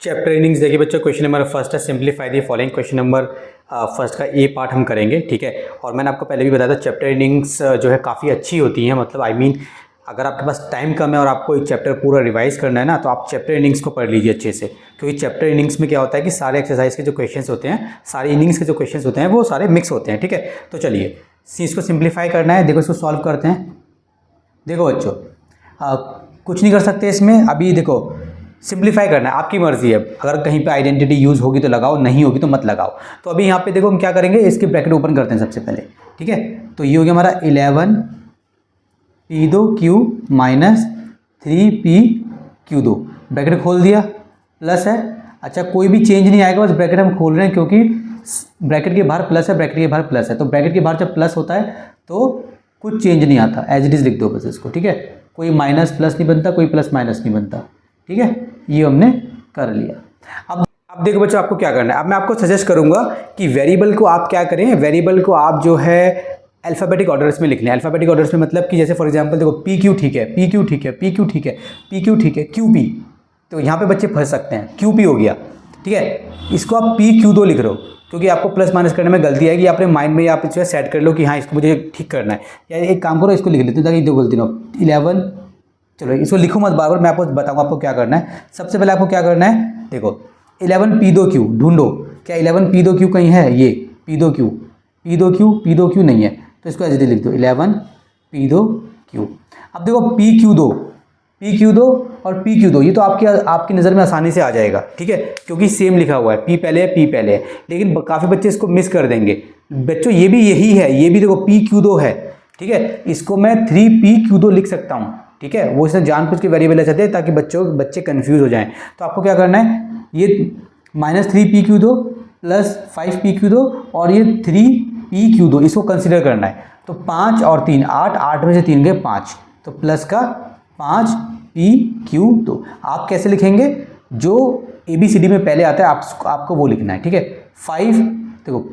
Chapter innings देखिए बच्चों, question number first है simplify the following. Question number first का ए पार्ट हम करेंगे, ठीक है। और मैंने आपको पहले भी बताया था चैप्टर इनिंग्स जो है काफ़ी अच्छी होती हैं, मतलब आई मीन अगर आपके पास टाइम कम है और आपको एक चैप्टर पूरा रिवाइज करना है ना, तो आप चैप्टर इनिंग्स को पढ़ लीजिए अच्छे से। क्योंकि चैप्टर इनिंग्स में क्या होता है कि सारे एक्सरसाइज के जो क्वेश्चंस होते हैं, सारे इनिंग्स के जो क्वेश्चंस होते हैं वो सारे मिक्स होते हैं, ठीक है। तो चलिए इसको सिंप्लीफाई करना है। देखो इसको सॉल्व करते हैं। देखो बच्चों कुछ नहीं कर सकते इसमें, अभी देखो सिंप्लीफाई करना है, आपकी मर्जी है। अगर कहीं पे आइडेंटिटी यूज़ होगी तो लगाओ, नहीं होगी तो मत लगाओ। तो अभी यहाँ पे देखो हम क्या करेंगे, इसके ब्रैकेट ओपन करते हैं सबसे पहले, ठीक है। तो ये हो गया हमारा 11 P2Q माइनस 3PQ2, ब्रैकेट खोल दिया, प्लस है। अच्छा कोई भी चेंज नहीं आएगा, बस ब्रैकेट हम खोल रहे हैं क्योंकि ब्रैकेट के बाहर प्लस है, ब्रैकेट के बाहर प्लस है। तो ब्रैकेट के बाहर जब प्लस होता है तो कुछ चेंज नहीं आता, एज इट इज़ लिख दो बस इसको, ठीक है। कोई माइनस प्लस नहीं बनता, कोई प्लस माइनस नहीं बनता, ठीक है। ये हमने कर लिया। अब देखो बच्चों आपको क्या करना है। अब मैं आपको सजेस्ट करूंगा कि वेरिएबल को आप क्या करें, वेरिएबल को आप जो है अल्फ़ाबेटिक ऑर्डर्स में लिख लें। अल्फ़ाबेटिक ऑर्डर्स में मतलब कि जैसे फॉर एग्जांपल देखो PQ ठीक है, PQ ठीक है, PQ ठीक है, PQ ठीक है, QP। तो यहाँ पे बच्चे फंस सकते हैं, QP हो गया, ठीक है। इसको आप PQ2 लिख रहे हो क्योंकि आपको प्लस माइनस करने में गलती आएगी। अपने माइंड में आप जो है सेट कर लो कि हाँ इसको मुझे ठीक करना है। या एक काम करो, इसको लिख लेते हैं ताकि दो गलती ना हो। 11, चलो इसको लिखो मत बार बार, मैं आपको बताऊंगा आपको क्या करना है। सबसे पहले आपको क्या करना है, देखो 11 P2Q ढूंढो। क्या 11 P2Q कहीं है? ये P2Q नहीं है, तो इसको ऐसे लिख दो 11 P2Q। अब देखो PQ2 और PQ2 ये तो आपकी नज़र में आसानी से आ जाएगा, ठीक है, क्योंकि सेम लिखा हुआ है, P पहले है, P पहले है। लेकिन काफ़ी बच्चे इसको मिस कर देंगे। बच्चों ये भी यही है, ये भी देखो PQ2 है, ठीक है। इसको मैं 3PQ2 लिख सकता हूँ, ठीक है। वो इसने जानबूझ के वेरिएबल ऐसे थे ताकि बच्चे कंफ्यूज हो जाएं। तो आपको क्या करना है, ये -3PQ2 प्लस 5PQ2 और ये 3PQ2 इसको कंसिडर करना है। तो 5 और 3 8 में से 3 गए 5, तो प्लस का 5PQ2। आप कैसे लिखेंगे, जो ABCD में पहले आता है आपको वो लिखना है, ठीक है। 5 देखो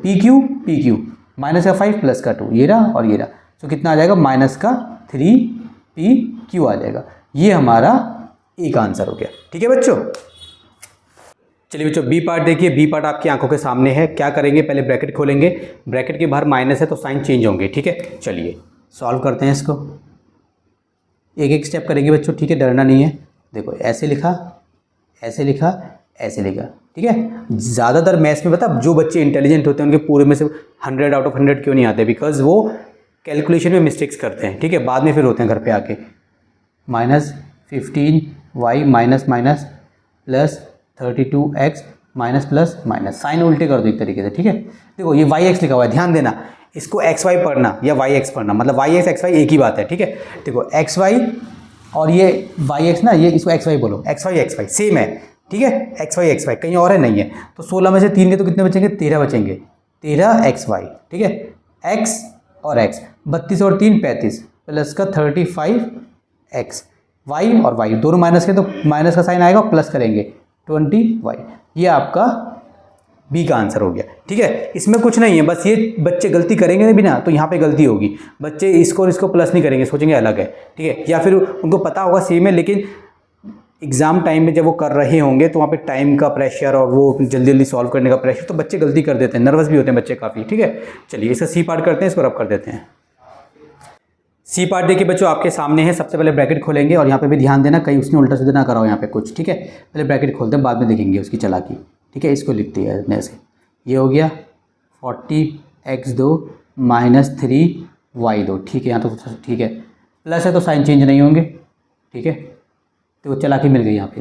PQ माइनस का 5 प्लस का 2, ये रहा और ये रहा, तो कितना आ जाएगा, माइनस का 3PQ आ जाएगा। ये हमारा ए का आंसर हो गया, ठीक है बच्चों। चलिए बच्चों बी पार्ट देखिए। बी पार्ट आपकी आंखों के सामने है। क्या करेंगे, पहले ब्रैकेट खोलेंगे, ब्रैकेट के बाहर माइनस है तो साइन चेंज होंगे, ठीक है। चलिए सॉल्व करते हैं इसको, एक एक स्टेप करेंगे बच्चों, ठीक है, डरना नहीं है। देखो ऐसे लिखा, ऐसे लिखा, ऐसे लिखा, ठीक है। ज़्यादातर मैथ्स में पता जो बच्चे इंटेलिजेंट होते हैं उनके पूरे में से 100 आउट ऑफ 100 क्यों नहीं आते, बिकॉज वो कैलकुलेशन में मिस्टेक्स करते हैं, ठीक है। बाद में फिर होते हैं घर पे आके -15y minus minus plus 32x minus plus minus, sign उल्टे कर दो एक तरीके से, ठीक है। देखो ये yx लिखा हुआ है, ध्यान देना। इसको xy पढ़ना या yx पढ़ना, मतलब yx xy एक ही बात है, ठीक है। देखो xy और ये yx ना, ये इसको xy बोलो, xy सेम है, ठीक है। xy कहीं और है नहीं है। तो 16 में से 3 के तो कितने बचेंगे, 13 बचेंगे, 13xy, ठीक है। x और x 32 और 3 35 प्लस का 35x, y और y दोनों माइनस के तो माइनस का साइन आएगा, प्लस करेंगे 20y। ये आपका बी का आंसर हो गया, ठीक है। इसमें कुछ नहीं है, बस ये बच्चे गलती करेंगे भी ना तो यहाँ पे गलती होगी। बच्चे इसको और इसको प्लस नहीं करेंगे, सोचेंगे अलग है, ठीक है। या फिर उनको पता होगा सेम है, लेकिन एग्ज़ाम टाइम में जब वो कर रहे होंगे तो वहाँ पे टाइम का प्रेशर और वो जल्दी जल्दी सॉल्व करने का प्रेशर, तो बच्चे गलती कर देते हैं, नर्वस भी होते हैं बच्चे काफ़ी, ठीक है। चलिए इसका सी पार्ट करते हैं, इसको रब कर देते हैं। सी पार्ट देखिए बच्चों आपके सामने है। सबसे पहले ब्रैकेट खोलेंगे और यहाँ पे भी ध्यान देना कहीं उसने उल्टा सीधा ना कराओ यहाँ पे कुछ, ठीक है। पहले ब्रैकेट खोलते हैं, बाद में देखेंगे उसकी चालाकी, ठीक है। इसको लिखते हैं अपने से, ये हो गया 40x2 माइनस 3y2, ठीक है। यहाँ तो ठीक है, प्लस है तो साइन चेंज नहीं होंगे, ठीक है। तो चालाकी मिल गई यहाँ पे।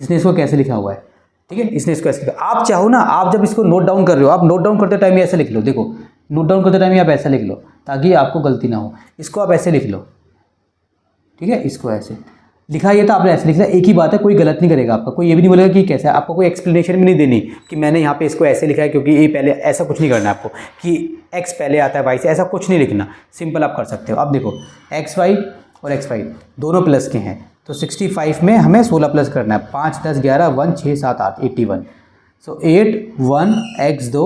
इसने इसको कैसे लिखा हुआ है, ठीक है, इसने इसको ऐसे लिखा। आप चाहो ना, आप जब इसको नोट डाउन कर रहे हो, आप नोट डाउन करते टाइम ऐसे लिख लो, देखो नोट डाउन करते टाइम आप ऐसा लिख लो ताकि आपको गलती ना हो। इसको आप ऐसे लिख लो, ठीक है, इसको ऐसे लिखा, ये तो आपने ऐसे लिखना, एक ही बात है, कोई गलत नहीं करेगा आपका, कोई ये भी नहीं बोलेगा कि कैसा है। आपको कोई एक्सप्लेनेशन भी नहीं देनी कि मैंने यहाँ पे इसको ऐसे लिखा है क्योंकि ये पहले, ऐसा कुछ नहीं करना है आपको कि x पहले आता है y से, ऐसा कुछ नहीं लिखना। सिंपल आप कर सकते हो। अब देखो xy और xy दोनों प्लस के हैं, तो 65 में हमें 16 प्लस करना है, 5 10 11 1 6 7 8 81, सो 8 1 x2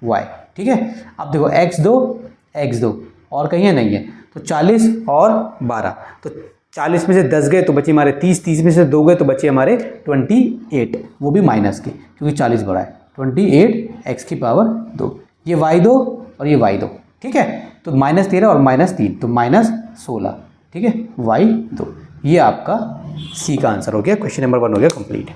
y, ठीक है। अब देखो x2 और कहीं है नहीं है, तो 40 और 12, तो 40 में से 10 गए तो बचे हमारे 30, 30 में से 2 गए तो बचे हमारे 28, वो भी माइनस के क्योंकि 40 बड़ा है। 28 x की पावर 2, ये y2 और ये y2, ठीक है। तो -13 और -3 तो -16, ठीक है, y2। ये आपका सी का आंसर हो गया। क्वेश्चन नंबर 1 हो गया कंप्लीट।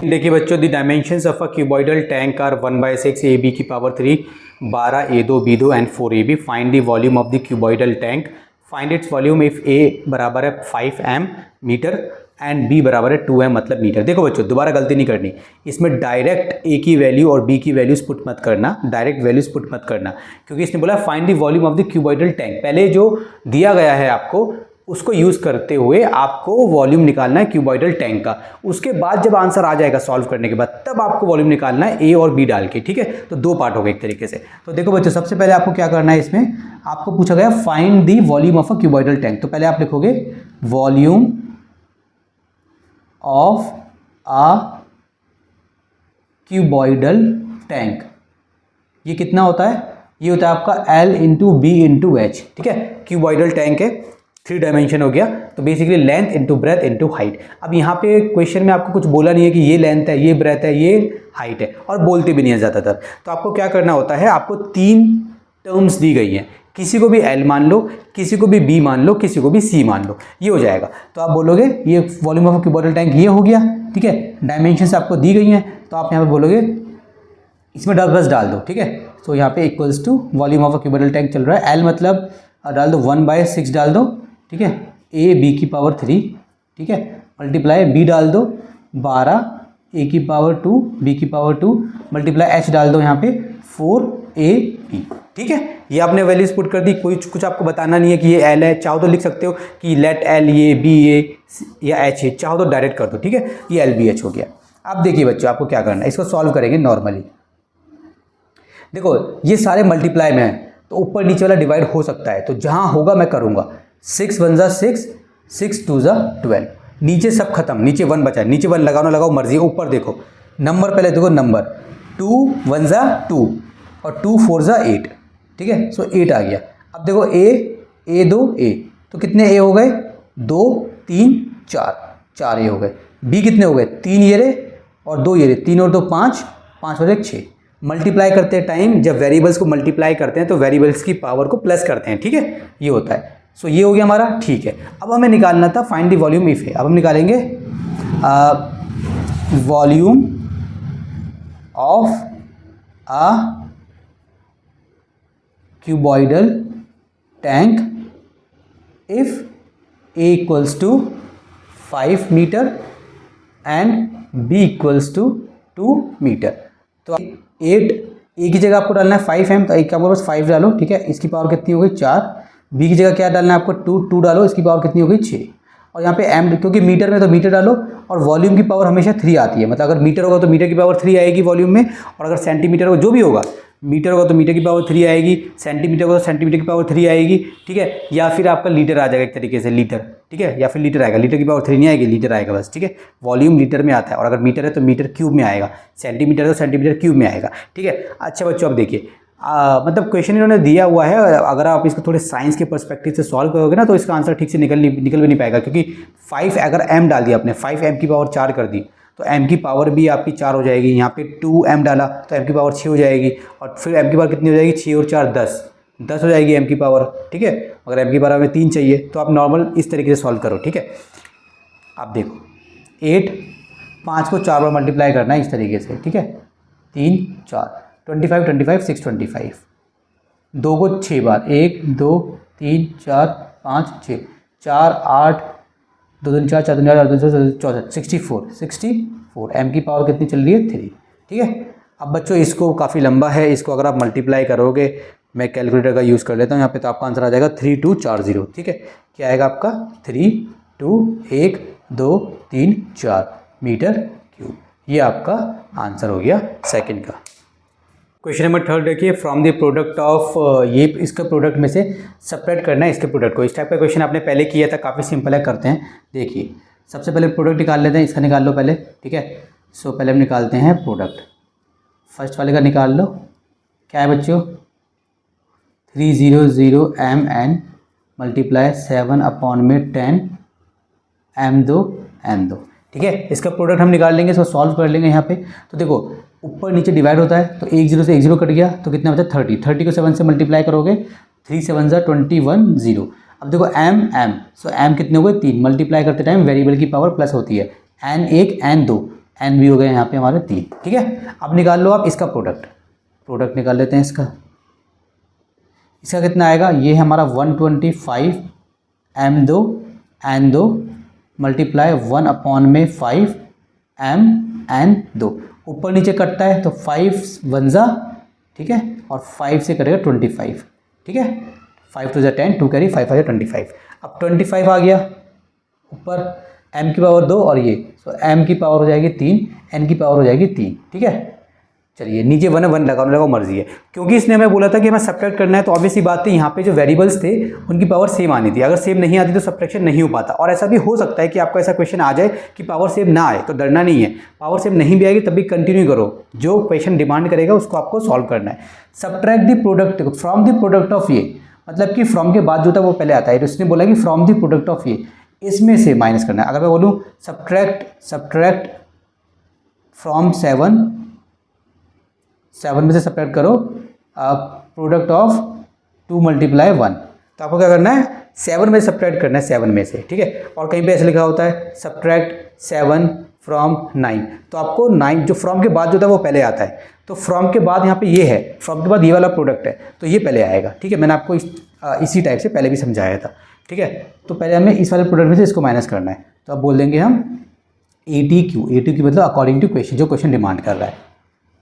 देखिए बच्चों, the dimensions of a cuboidal tank are 1/6 AB की power 3, 12 A2 B2 and 4 AB। Find the volume of the cuboidal tank. Find its volume if A बराबर है 5 m मीटर एंड B बराबर है 2 m मतलब metre. देखो बच्चों, दोबारा गलती नहीं करनी, इसमें डायरेक्ट A की वैल्यू और B की वैल्यूज पुट मत करना, डायरेक्ट वैल्यूज पुट मत करना, क्योंकि इसने बोला find the volume of the cuboidal tank. पहले जो दिया गया है आपको उसको यूज़ करते हुए आपको वॉल्यूम निकालना है क्यूबॉइडल टैंक का। उसके बाद जब आंसर आ जाएगा सॉल्व करने के बाद, तब आपको वॉल्यूम निकालना है ए और बी डाल के, ठीक है। तो 2 पार्ट हो गए एक तरीके से। तो देखो बच्चों, सबसे पहले आपको क्या करना है, इसमें आपको पूछा गया find the volume of a cuboidal tank. तो पहले आप लिखोगे volume of a cuboidal tank. ये कितना होता है, ये होता है आपका L into B into H, ठीक है। क्यूबॉइडल टैंक है, 3 डायमेंशन हो गया, तो basically length into breadth into height. अब यहाँ पे क्वेश्चन में आपको कुछ बोला नहीं है कि ये लेंथ है, ये ब्रेथ है, ये हाइट है, और बोलते भी नहीं है ज़्यादातर। तो आपको क्या करना होता है, आपको 3 टर्म्स दी गई हैं, किसी को भी L मान लो, किसी को भी B मान लो, किसी को भी C मान लो, ये हो जाएगा। तो आप बोलोगे ये वॉल्यूम ऑफ क्यूबॉइडल टैंक ये हो गया, ठीक है। डायमेंशंस आपको दी गई हैं, तो आप यहाँ पे बोलोगे इसमें बस डाल दो, ठीक है। तो यहाँ पे equals to volume of cuboidal tank चल रहा है, L मतलब डाल दो 1/6 डाल दो, ठीक है, A B की पावर 3, ठीक है, मल्टीप्लाई B डाल दो 12 A की पावर 2 B की पावर 2, मल्टीप्लाई H डाल दो यहाँ पे 4AB, ठीक है। ये आपने वैल्यूज पुट कर दी, कोई कुछ आपको बताना नहीं है कि ये L है, चाहो तो लिख सकते हो कि लेट L ये B ये या H है, चाहो तो डायरेक्ट कर दो, ठीक है। ये LBH हो गया। अब देखिए बच्चों, आपको क्या करना है, इसको सॉल्व करेंगे नॉर्मली। देखो ये सारे मल्टीप्लाई में है, तो ऊपर नीचे वाला डिवाइड हो सकता है, तो जहाँ होगा मैं करूँगा। 6 1 जा 6, 6 2 जा 12, नीचे सब खत्म, नीचे 1 बचा है, नीचे 1 लगाओ ना लगाओ मर्जी। ऊपर देखो नंबर, पहले देखो नंबर 2 1 जा 2 और 2 4 जा 8, ठीक है। सो 8 आ गया। अब देखो A 2 A, तो कितने A हो गए, 2 3 4 A हो गए। B कितने हो गए, 3 ये रे और 2 ये रे, 3 और 2 5, 5 और 1 6। मल्टीप्लाई करते हैं टाइम, जब वेरिएबल्स को मल्टीप्लाई करते हैं तो वेरिएबल्स की पावर को प्लस करते हैं, ठीक है, ये होता है। सो ये हो गया हमारा, ठीक है। अब हमें निकालना था फाइंड द वॉल्यूम इफ है। अब हम निकालेंगे volume of a cuboidal tank if A equals to 5 metre and B equals to 2 metre. तो 8 A की जगह आपको डालना है 5m, तो एक का बस 5 डालो, ठीक है। इसकी पावर कितनी हो गई 4। B की जगह क्या डालना है आपको 2 डालो, इसकी पावर कितनी हो गई 6। और यहाँ पे m, क्योंकि मीटर में तो मीटर डालो, और वॉल्यूम की पावर हमेशा 3 आती है, मतलब अगर मीटर होगा तो मीटर की पावर 3 आएगी वॉल्यूम में, और अगर सेंटीमीटर होगा, जो भी होगा, मीटर होगा तो मीटर की पावर 3 आएगी, सेंटीमीटर होगा तो सेंटीमीटर की पावर 3 आएगी, ठीक है। या फिर आपका लीटर आ जाएगा एक तरीके से, लीटर, ठीक है, या फिर लीटर आएगा, लीटर की पावर 3 नहीं आएगी, लीटर आएगा बस, ठीक है। वॉल्यूम लीटर में आता है, और अगर मीटर है तो मीटर क्यूब में आएगा, सेंटीमीटर है तो सेंटीमीटर क्यूब में आएगा, ठीक है। अच्छा बच्चों, अब देखिए मतलब क्वेश्चन इन्होंने दिया हुआ है, अगर आप इसको थोड़े साइंस के पर्सपेक्टिव से सॉल्व करोगे ना, तो इसका आंसर ठीक से निकल भी नहीं पाएगा, क्योंकि 5 अगर m डाल दिया आपने, 5m की पावर 4 कर दी, तो m की पावर भी आपकी 4 हो जाएगी। यहाँ पे 2m डाला तो m की पावर 6 हो जाएगी, और फिर m की पावर कितनी हो जाएगी, 6 और 4 10 हो जाएगी m की पावर, ठीक है। अगर m की पावर हमें 3 चाहिए, तो आप नॉर्मल इस तरीके से सॉल्व करो, ठीक है। आप देखो 8, 5 को 4 बार मल्टीप्लाई करना है इस तरीके से, ठीक है, 3 4 25 25 6 25, 2 को 6 बार, 1 2 3 4 5 6 4 8 2 2 4 4 2 4 2 4 64 m की पावर कितनी चल रही है 3, ठीक है। अब बच्चों इसको काफ़ी लंबा है, इसको अगर आप मल्टीप्लाई करोगे, मैं कैलकुलेटर का यूज़ कर लेता हूँ यहाँ पे, तो आपका आंसर आ जाएगा 3240, ठीक है। क्या आएगा आपका 3 2 1 2 3 4 मीटर क्यूब। ये आपका आंसर हो गया सेकंड का। क्वेश्चन नंबर 3 देखिए, फ्रॉम द प्रोडक्ट ऑफ, ये इसका प्रोडक्ट में से सेपरेट करना है इसके प्रोडक्ट को। इस टाइप का क्वेश्चन आपने पहले किया था, काफ़ी सिंपल है, करते हैं। देखिए सबसे पहले प्रोडक्ट निकाल लेते हैं, इसका निकाल लो पहले, ठीक है। सो पहले हम निकालते हैं प्रोडक्ट, फर्स्ट वाले का निकाल लो। क्या है बच्चों, 300 mn मल्टीप्लाई 7/10 m2 n2, ठीक है। इसका प्रोडक्ट हम निकाल लेंगे, इसको सॉल्व कर लेंगे यहाँ पे। तो देखो ऊपर नीचे डिवाइड होता है, तो 1 0 से 1 0 कट गया, तो कितना बचा 30। 30 को 7 से मल्टीप्लाई करोगे 3 7 21 0। अब देखो m सो m कितने हो गए 3, मल्टीप्लाई करते टाइम वेरिएबल की पावर प्लस होती है, n 1 n 2 n भी हो गए यहाँ पे हमारे 3, ठीक है। अब निकाल लो आप इसका प्रोडक्ट निकाल लेते हैं इसका कितना आएगा, ये है हमारा 125 m2 n2 multiply 1/5 m n2। ऊपर नीचे कटता है तो 5 1 जा, ठीक है, और 5 से करेगा 25, ठीक है। 5 2 10, 2 कैरी 5 5 25। अब 25 आ गया ऊपर, m की पावर 2 और ये, तो m की पावर हो जाएगी 3, n की पावर हो जाएगी 3, ठीक है। चलिए नीचे 1 है 1 लगाओ मर्जी है, क्योंकि इसने हमें बोला था कि हमें सब्ट्रैक्ट करना है, तो ऑब्वियसली बात है यहाँ पे जो वेरिएबल्स थे उनकी पावर सेम आनी थी। अगर सेम नहीं आती तो सब्ट्रैक्शन नहीं हो पाता। और ऐसा भी हो सकता है कि आपका ऐसा क्वेश्चन आ जाए कि पावर सेम ना आए, तो डरना नहीं है। पावर सेम नहीं भी आएगी तब भी कंटिन्यू करो, जो क्वेश्चन डिमांड करेगा उसको आपको सॉल्व करना है। Subtract the product from the product of ये, मतलब कि फ्रॉम के बाद जो था वो पहले आता है, तो इसने बोला कि फ्रॉम द प्रोडक्ट ऑफ ये, इसमें से माइनस करना है। अगर मैं बोलूँ सब्ट्रैक्ट फ्रॉम 7 में से सब्ट्रैक्ट करो प्रोडक्ट ऑफ 2 मल्टीप्लाई 1, तो आपको क्या करना है 7 में सब्ट्रैक्ट करना है 7 में से, ठीक है। और कहीं पे ऐसे लिखा होता है सब्ट्रैक्ट 7 फ्रॉम 9, तो आपको 9 जो फ्रॉम के बाद जो था वो पहले आता है, तो फ्रॉम के बाद यहाँ पे ये है, फ्रॉम के बाद ये वाला प्रोडक्ट है, तो ये पहले आएगा, ठीक है। मैंने आपको इसी टाइप से पहले भी समझाया था, ठीक है। तो पहले हमें इस वाले प्रोडक्ट में से इसको माइनस करना है, तो अब बोल देंगे हम ATQ मतलब अकॉर्डिंग टू क्वेश्चन, जो क्वेश्चन डिमांड कर रहा है।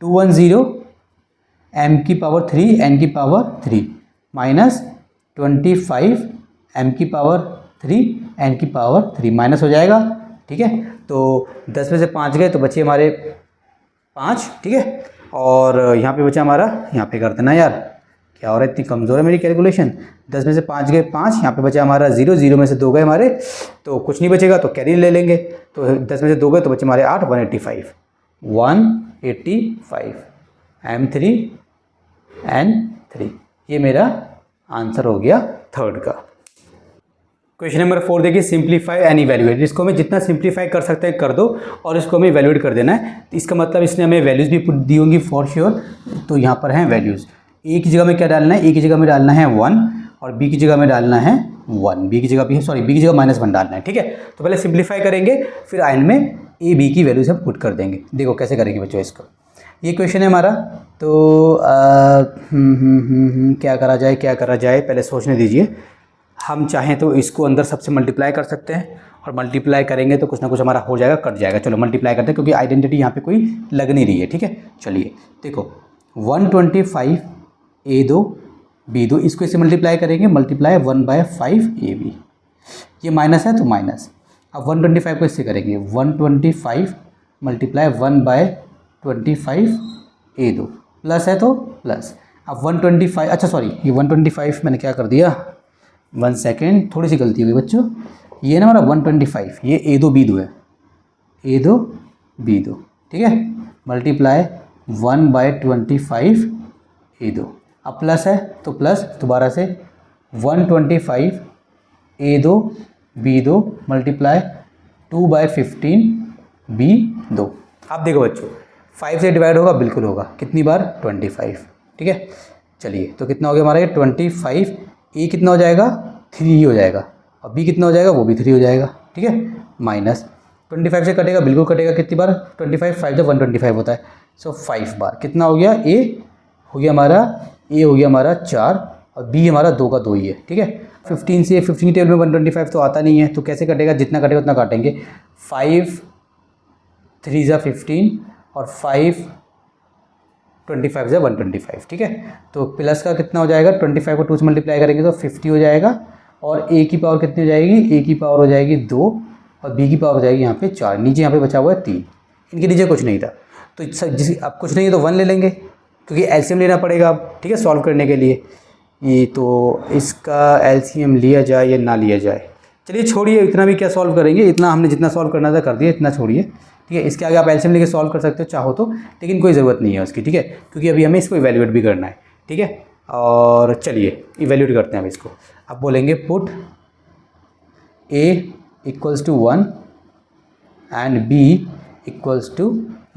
210 m की पावर 3 n की पावर 3 माइनस 25 m की पावर 3 n की पावर 3 माइनस हो जाएगा, ठीक है। तो 10 में से 5 गए तो बचे हमारे 5, ठीक है। और यहाँ पे बचा हमारा, यहाँ पे कर देना यार, क्या हो रहा है, इतनी कमज़ोर है मेरी कैलकुलेशन। 10 में से 5 गए 5, यहाँ पे बचा हमारा 0, 0 में से 2 गए हमारे, तो कुछ नहीं बचेगा, तो कैरी ले लेंगे। तो 10 में से 2 गए तो बचे हमारे 8, 185 m3 n3, ये मेरा आंसर हो गया थर्ड का। क्वेश्चन नंबर 4 देखिए, सिंप्लीफाई एंड इवैल्यूएट। इसको हमें जितना सिंप्लीफाई कर सकते हैं कर दो, और इसको हमें इवैल्यूएट कर देना है। तो इसका मतलब इसने हमें वैल्यूज़ भी दी होंगी फॉर श्योर, तो यहाँ पर हैं वैल्यूज़। ए की जगह में क्या डालना है, ए की जगह में डालना है 1, और बी की जगह में डालना है 1, बी की जगह बी की जगह -1 डालना है, ठीक है। तो पहले सिंप्लीफाई करेंगे, फिर एंड में ए बी की वैल्यूज हम पुट कर देंगे। देखो कैसे करेंगे बच्चों इसको। ये क्वेश्चन है हमारा, तो क्या करा जाए पहले सोचने दीजिए। हम चाहें तो इसको अंदर सबसे मल्टीप्लाई कर सकते हैं, और मल्टीप्लाई करेंगे तो कुछ ना कुछ हमारा हो जाएगा, कट जाएगा। चलो मल्टीप्लाई करते हैं, क्योंकि आइडेंटिटी यहाँ पे कोई लग नहीं रही है, ठीक है। चलिए देखो 125 A2 B2, इसको इससे मल्टीप्लाई करेंगे, मल्टीप्लाई 1/5 AB, ये माइनस है तो माइनस। अब 125 को इससे करेंगे, 125 मल्टीप्लाई 1/25 A2, प्लस है तो प्लस। अब 125, अच्छा सॉरी, ये 125 मैंने क्या कर दिया, 1 सेकेंड, थोड़ी सी गलती हुई बच्चों। ये ना हमारा 125, ये A2 B2 है, A2 B2, ठीक है, मल्टीप्लाई 1/25 A2। अब प्लस है तो प्लस, दोबारा से 125 A2 B2 मल्टीप्लाई 2/15 B2। अब देखो बच्चों, 5 से डिवाइड होगा, बिल्कुल होगा, कितनी बार 25, ठीक है। चलिए तो कितना हो गया हमारा ये 25, ए कितना हो जाएगा 3 हो जाएगा, और बी कितना हो जाएगा वो भी 3 हो जाएगा, ठीक है। माइनस 25 से कटेगा, बिल्कुल कटेगा, कितनी बार 25, 5 जब 125 होता है, सो 5 बार। कितना हो गया, ए हो गया हमारा 4, और बी हमारा 2 का 2 ही है, ठीक है। 15 से 15 की टेबल में 125 तो आता नहीं है, तो कैसे कटेगा, जितना कटेगा उतना काटेंगे। 5 3 ज़ा 15, और 5 25 ज़ा 125, ठीक है। तो प्लस का कितना हो जाएगा, 25 को 2 से मल्टीप्लाई करेंगे तो 50 हो जाएगा, और ए की पावर कितनी हो जाएगी, ए की पावर हो जाएगी 2, और बी की पावर हो जाएगी यहाँ पे 4, नीचे यहाँ पे बचा हुआ है 3, इनके नीचे कुछ नहीं था। तो जिस अब कुछ नहीं है तो 1 ले लेंगे, क्योंकि एलसीएम लेना पड़ेगा अब, ठीक है, सॉल्व करने के लिए। ये तो इसका एलसीएम लिया जाए या ना लिया जाए, चलिए छोड़िए, इतना भी क्या सॉल्व करेंगे, इतना हमने जितना सॉल्व करना था कर दिया, इतना छोड़िए, ठीक है। इसके आगे आप एलसीएम लेके सॉल्व कर सकते हो चाहो तो, लेकिन कोई ज़रूरत नहीं है उसकी, ठीक है, क्योंकि अभी हमें इसको इवैल्यूएट भी करना है, ठीक है। और चलिए इवैल्यूएट करते हैं अब इसको। अब बोलेंगे put a equals to 1 and b equals to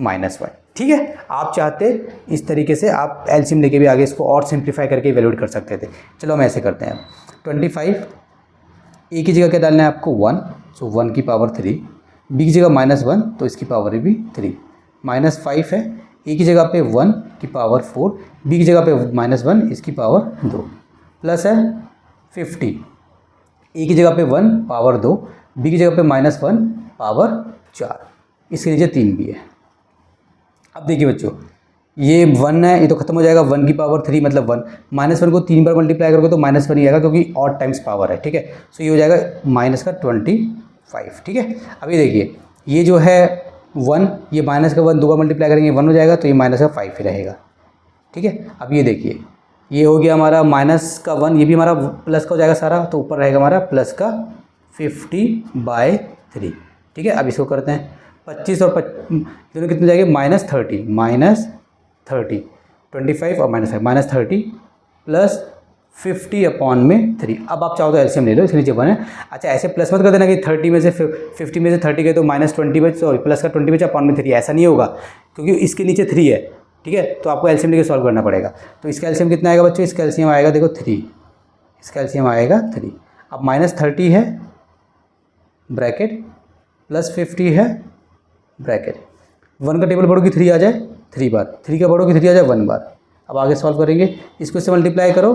-1। ठीक है, आप चाहते इस तरीके से आप एलसीएम लेके भी आगे इसको और सिंप्लीफाई करके इवेल्यूएट कर सकते थे। चलो हम ऐसे करते हैं। 25 a की जगह क्या डालना है आपको 1, सो 1 की पावर 3, b की जगह -1 तो इसकी पावर भी 3, -5 है, a की जगह पे 1 की पावर 4, b की जगह पे -1 इसकी पावर 2, प्लस है 50, a की जगह पे 1 पावर 2, b की जगह पे -1 पावर 4, इसके नीचे 3 भी है। अब देखिए बच्चों, ये 1 है, ये तो खत्म हो जाएगा, 1 की पावर 3 मतलब 1, -1 को 3 बार मल्टीप्लाई करोगे तो -1 ही आएगा क्योंकि ऑड टाइम्स पावर है। ठीक है, सो ये हो जाएगा -25। ठीक है, अभी देखिए ये जो है 1, ये -1 2 बार मल्टीप्लाई करेंगे 1 हो जाएगा, तो ये -5 ही रहेगा। ठीक है, अब ये देखिए ये हो गया हमारा -1, ये भी हमारा प्लस का हो जाएगा सारा, तो ऊपर रहेगा हमारा प्लस का 50/3। ठीक है, अब इसको करते हैं 25 और दोनों कितने जाएंगे -30, -30 25 और -5 -30 प्लस 50/3। अब आप चाहो तो एलसीएम ले लो, इसके नीचे 1 है। अच्छा, ऐसे प्लस मत कर देना कि 30 में से 50 में से 30 गए तो -20 में, सॉरी प्लस का 20 बचा अपॉन में 3, ऐसा नहीं होगा क्योंकि इसके नीचे 3 है। ठीक है, तो आपको एलसीएम लेके सॉल्व करना पड़ेगा। तो इसका एलसीएम कितना आएगा बच्चों, इसका एलसीएम आएगा देखो 3, इसका एलसीएम आएगा 3। अब -30 है ब्रैकेट प्लस 50 है ब्रैकेट, 1 का टेबल पढ़ोगे 3 आ जाए 3 बार, 3 का पढ़ोगे 3 आ जाए 1 बार। अब आगे सॉल्व करेंगे, इसको इससे मल्टीप्लाई करो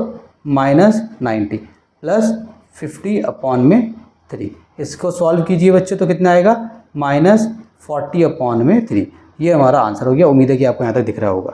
-90 प्लस 50/3, इसको सॉल्व कीजिए बच्चों तो कितना आएगा -40/3। ये हमारा आंसर हो गया। उम्मीद है कि आपको यहाँ तक दिख रहा होगा।